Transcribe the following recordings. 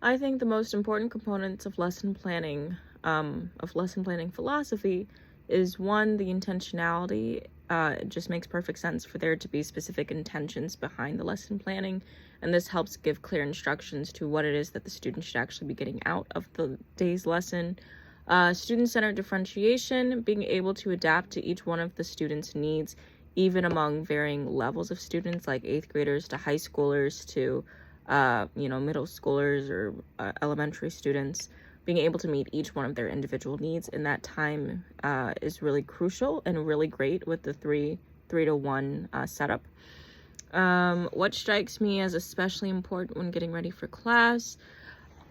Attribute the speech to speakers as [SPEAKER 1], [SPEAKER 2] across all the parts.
[SPEAKER 1] I think the most important components of lesson planning philosophy is one, the intentionality. It just makes perfect sense for there to be specific intentions behind the lesson planning, and this helps give clear instructions to what it is that the student should actually be getting out of the day's lesson. Student-centered differentiation, being able to adapt to each one of the students' needs, even among varying levels of students, like 8th graders to high schoolers to middle schoolers or elementary students. Being able to meet each one of their individual needs in that time is really crucial and really great with the three to one setup. What strikes me as especially important when getting ready for class?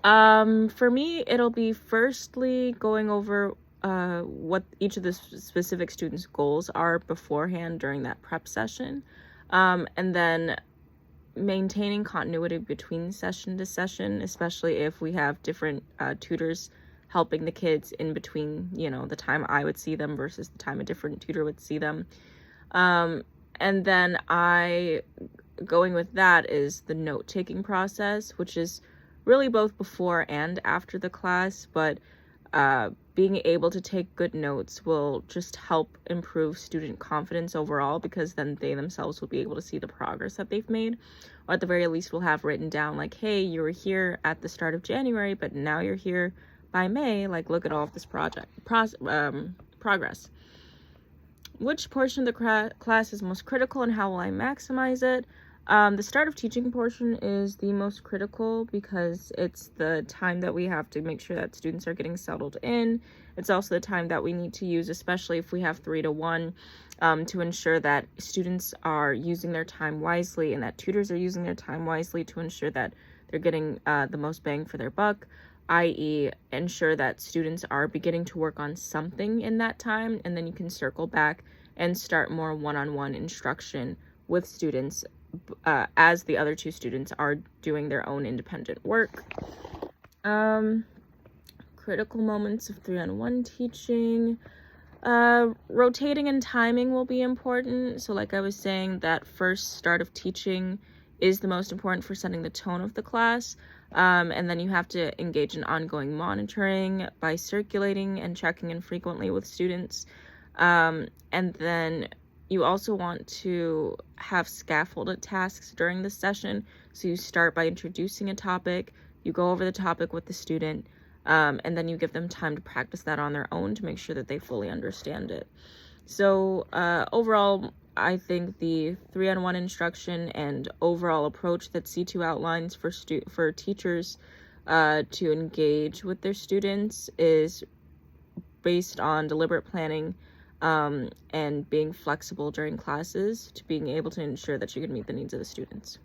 [SPEAKER 1] For me, it'll be firstly going over what each of the specific students' goals are beforehand during that prep session, and then maintaining continuity between session to session, especially if we have different tutors helping the kids in between, the time I would see them versus the time a different tutor would see them. And then going with that is the note-taking process, which is really both before and after the class, but being able to take good notes will just help improve student confidence overall, because then they themselves will be able to see the progress that they've made, or at the very least will have written down like, hey, you were here at the start of January, but now you're here by May, like look at all of this progress. Which portion of the class is most critical and how will I maximize it? The start of teaching portion is the most critical because it's the time that we have to make sure that students are getting settled in. It's also the time that we need to use, especially if we have 3 to 1, to ensure that students are using their time wisely and that tutors are using their time wisely to ensure that they're getting the most bang for their buck, i.e. ensure that students are beginning to work on something in that time, and then you can circle back and start more one-on-one instruction with students as the other 2 students are doing their own independent work. Critical moments of 3-on-1 teaching. Rotating and timing will be important. So like I was saying, that first start of teaching is the most important for setting the tone of the class. And then you have to engage in ongoing monitoring by circulating and checking in frequently with students. And then you also want to have scaffolded tasks during the session. So you start by introducing a topic, you go over the topic with the student, and then you give them time to practice that on their own to make sure that they fully understand it. So overall, I think the 3-on-1 instruction and overall approach that C2 outlines for teachers to engage with their students is based on deliberate planning and being flexible during classes to being able to ensure that you can meet the needs of the students.